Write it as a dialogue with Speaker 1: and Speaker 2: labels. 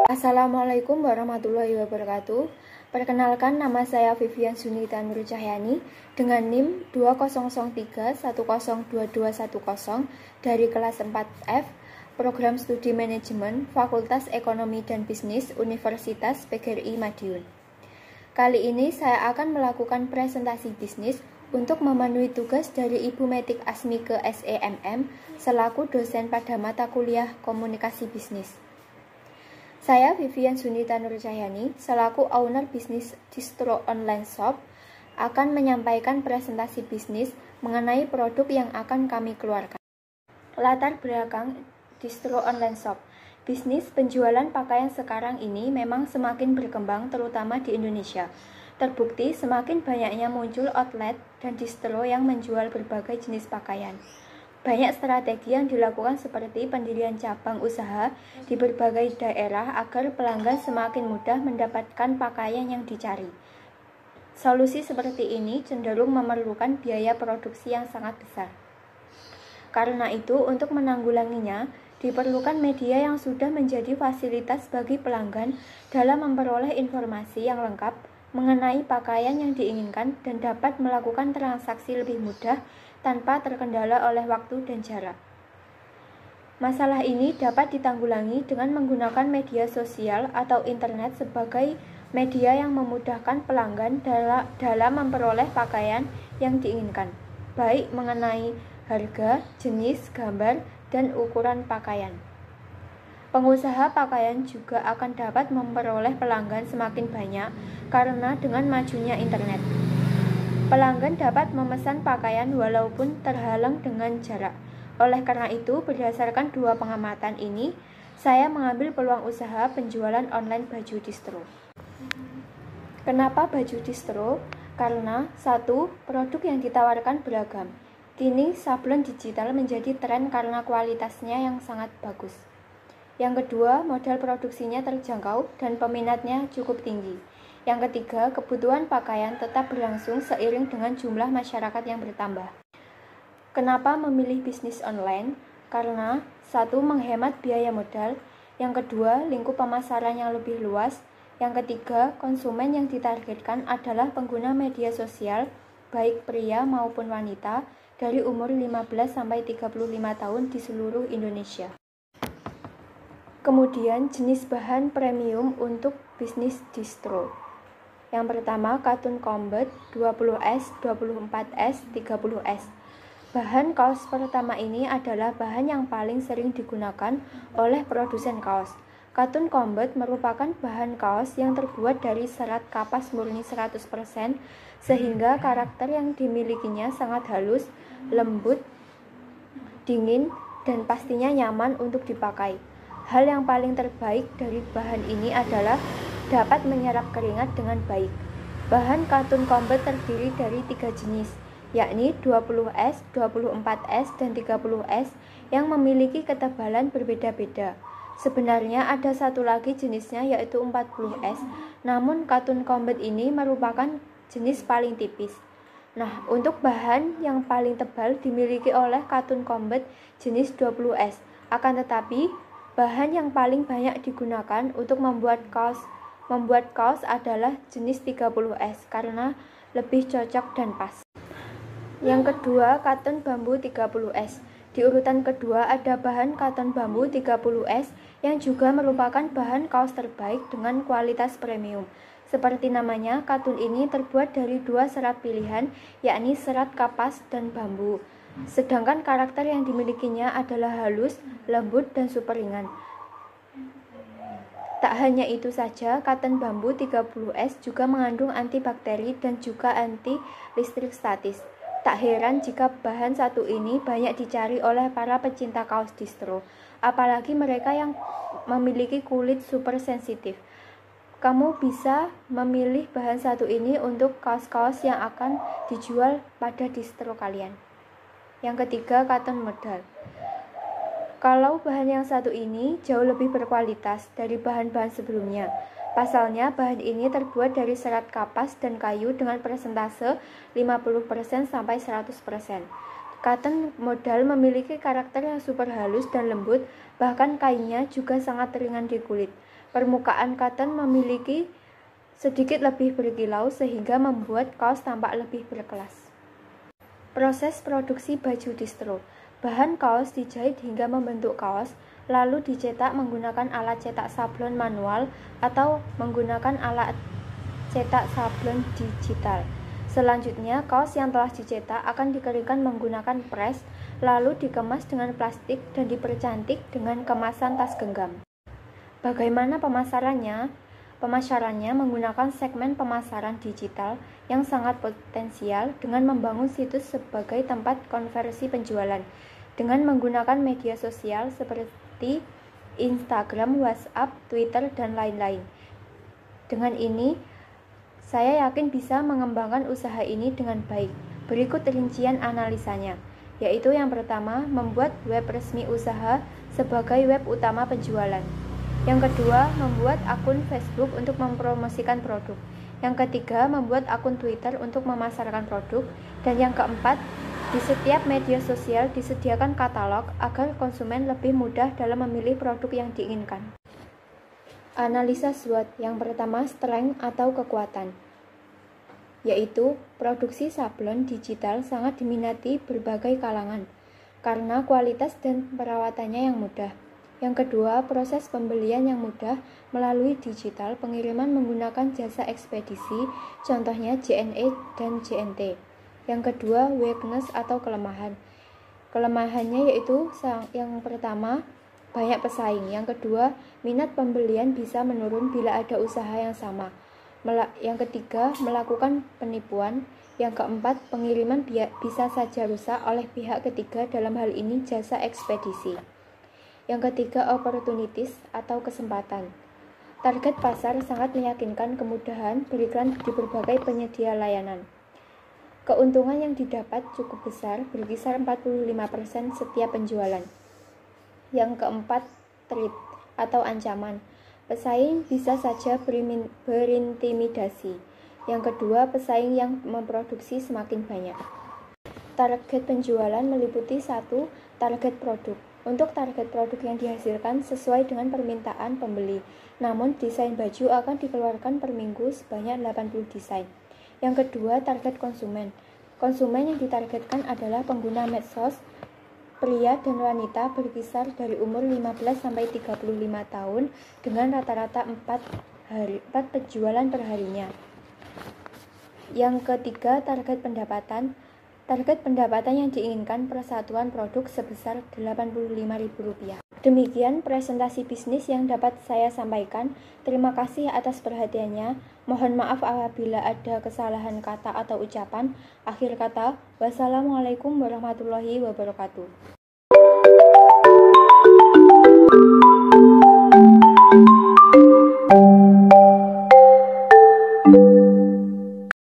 Speaker 1: Assalamualaikum warahmatullahi wabarakatuh. Perkenalkan, nama saya Vivian Sunita Nur Cahyani dengan NIM 2003102210 dari kelas 4F, Program Studi Manajemen, Fakultas Ekonomi dan Bisnis, Universitas PGRI Madiun. Kali ini saya akan melakukan presentasi bisnis untuk memenuhi tugas dari Ibu Metik Asmike SEMM selaku dosen pada mata kuliah Komunikasi Bisnis. Saya Vivian Sunita Nur Cahyani selaku owner bisnis distro online shop akan menyampaikan presentasi bisnis mengenai produk yang akan kami keluarkan. Latar belakang distro online shop. Bisnis penjualan pakaian sekarang ini memang semakin berkembang terutama di Indonesia. Terbukti semakin banyaknya muncul outlet dan distro yang menjual berbagai jenis pakaian. Banyak strategi yang dilakukan seperti pendirian cabang usaha di berbagai daerah agar pelanggan semakin mudah mendapatkan pakaian yang dicari. Solusi seperti ini cenderung memerlukan biaya produksi yang sangat besar. Karena itu, untuk menanggulanginya, diperlukan media yang sudah menjadi fasilitas bagi pelanggan dalam memperoleh informasi yang lengkap mengenai pakaian yang diinginkan dan dapat melakukan transaksi lebih mudah tanpa terkendala oleh waktu dan jarak. Masalah ini dapat ditanggulangi dengan menggunakan media sosial atau internet sebagai media yang memudahkan pelanggan dalam memperoleh pakaian yang diinginkan, baik mengenai harga, jenis, gambar, dan ukuran pakaian. Pengusaha pakaian juga akan dapat memperoleh pelanggan semakin banyak karena dengan majunya internet. Pelanggan dapat memesan pakaian walaupun terhalang dengan jarak. Oleh karena itu, berdasarkan dua pengamatan ini, saya mengambil peluang usaha penjualan online baju distro. Kenapa baju distro? Karena satu, produk yang ditawarkan beragam. Kini sablon digital menjadi tren karena kualitasnya yang sangat bagus. Yang kedua, modal produksinya terjangkau dan peminatnya cukup tinggi. Yang ketiga, kebutuhan pakaian tetap berlangsung seiring dengan jumlah masyarakat yang bertambah. Kenapa memilih bisnis online? Karena satu, menghemat biaya modal. Yang kedua, lingkup pemasaran yang lebih luas. Yang ketiga, konsumen yang ditargetkan adalah pengguna media sosial, baik pria maupun wanita, dari umur 15-35 tahun di seluruh Indonesia. Kemudian jenis bahan premium untuk bisnis distro. Yang pertama, Cotton Combat 20S, 24S, 30S. Bahan kaos pertama ini adalah bahan yang paling sering digunakan oleh produsen kaos. Cotton Combat merupakan bahan kaos yang terbuat dari serat kapas murni 100%, sehingga karakter yang dimilikinya sangat halus, lembut, dingin, dan pastinya nyaman untuk dipakai. Hal yang paling terbaik dari bahan ini adalah dapat menyerap keringat dengan baik. Bahan Cotton Combat terdiri dari 3 jenis, yakni 20S, 24S, dan 30S yang memiliki ketebalan berbeda-beda. Sebenarnya ada satu lagi jenisnya yaitu 40S, namun Cotton Combat ini merupakan jenis paling tipis. Nah, untuk bahan yang paling tebal dimiliki oleh Cotton Combat jenis 20S. Akan tetapi, bahan yang paling banyak digunakan untuk membuat kaos adalah jenis 30S karena lebih cocok dan pas. Yang kedua, Cotton Bambu 30S. Di urutan kedua ada bahan Cotton Bambu 30S yang juga merupakan bahan kaos terbaik dengan kualitas premium. Seperti namanya, katun ini terbuat dari 2 serat pilihan, yakni serat kapas dan bambu. Sedangkan karakter yang dimilikinya adalah halus, lembut, dan super ringan. Tak hanya itu saja, Cotton Bambu 30S juga mengandung antibakteri dan juga anti listrik statis. Tak heran jika bahan satu ini banyak dicari oleh para pecinta kaos distro, apalagi mereka yang memiliki kulit super sensitif. Kamu bisa memilih bahan satu ini untuk kaos-kaos yang akan dijual pada distro kalian. Yang ketiga, cotton modal. Kalau bahan yang satu ini jauh lebih berkualitas dari bahan-bahan sebelumnya. Pasalnya, bahan ini terbuat dari serat kapas dan kayu dengan persentase 50% sampai 100%. Cotton modal memiliki karakter yang super halus dan lembut, bahkan kainnya juga sangat ringan di kulit. Permukaan cotton memiliki sedikit lebih berkilau sehingga membuat kaos tampak lebih berkelas. Proses produksi baju distro. Bahan kaos dijahit hingga membentuk kaos, lalu dicetak menggunakan alat cetak sablon manual atau menggunakan alat cetak sablon digital. Selanjutnya, kaos yang telah dicetak akan dikeringkan menggunakan pres, lalu dikemas dengan plastik dan dipercantik dengan kemasan tas genggam. Bagaimana pemasarannya? Pemasarannya menggunakan segmen pemasaran digital yang sangat potensial dengan membangun situs sebagai tempat konversi penjualan dengan menggunakan media sosial seperti Instagram, WhatsApp, Twitter, dan lain-lain. Dengan ini, saya yakin bisa mengembangkan usaha ini dengan baik. Berikut rincian analisanya, yaitu yang pertama, membuat web resmi usaha sebagai web utama penjualan. Yang kedua, membuat akun Facebook untuk mempromosikan produk. Yang ketiga, membuat akun Twitter untuk memasarkan produk. Dan yang keempat, di setiap media sosial disediakan katalog agar konsumen lebih mudah dalam memilih produk yang diinginkan. Analisa SWOT. Yang pertama, strength atau kekuatan, yaitu produksi sablon digital sangat diminati berbagai kalangan karena kualitas dan perawatannya yang mudah. Yang kedua, proses pembelian yang mudah melalui digital, pengiriman menggunakan jasa ekspedisi, contohnya JNE dan JNT. Yang kedua, weakness atau kelemahan. Kelemahannya yaitu yang pertama, banyak pesaing. Yang kedua, minat pembelian bisa menurun bila ada usaha yang sama. Yang ketiga, melakukan penipuan. Yang keempat, pengiriman bisa saja rusak oleh pihak ketiga, dalam hal ini jasa ekspedisi. Yang ketiga, opportunities atau kesempatan. Target pasar sangat meyakinkan kemudahan beriklan di berbagai penyedia layanan. Keuntungan yang didapat cukup besar, berkisar 45% setiap penjualan. Yang keempat, threat atau ancaman. Pesaing bisa saja berintimidasi. Yang kedua, pesaing yang memproduksi semakin banyak. Target penjualan meliputi 1. Target produk. Untuk target produk yang dihasilkan sesuai dengan permintaan pembeli. Namun, desain baju akan dikeluarkan per minggu sebanyak 80 desain. Yang kedua, target konsumen. Konsumen yang ditargetkan adalah pengguna medsos, pria dan wanita berkisar dari umur 15-35 tahun dengan rata-rata 4 penjualan per harinya. Yang ketiga, target pendapatan. Target pendapatan yang diinginkan per satuan produk sebesar Rp85.000. Demikian presentasi bisnis yang dapat saya sampaikan. Terima kasih atas perhatiannya. Mohon maaf apabila ada kesalahan kata atau ucapan. Akhir kata, wassalamualaikum warahmatullahi wabarakatuh.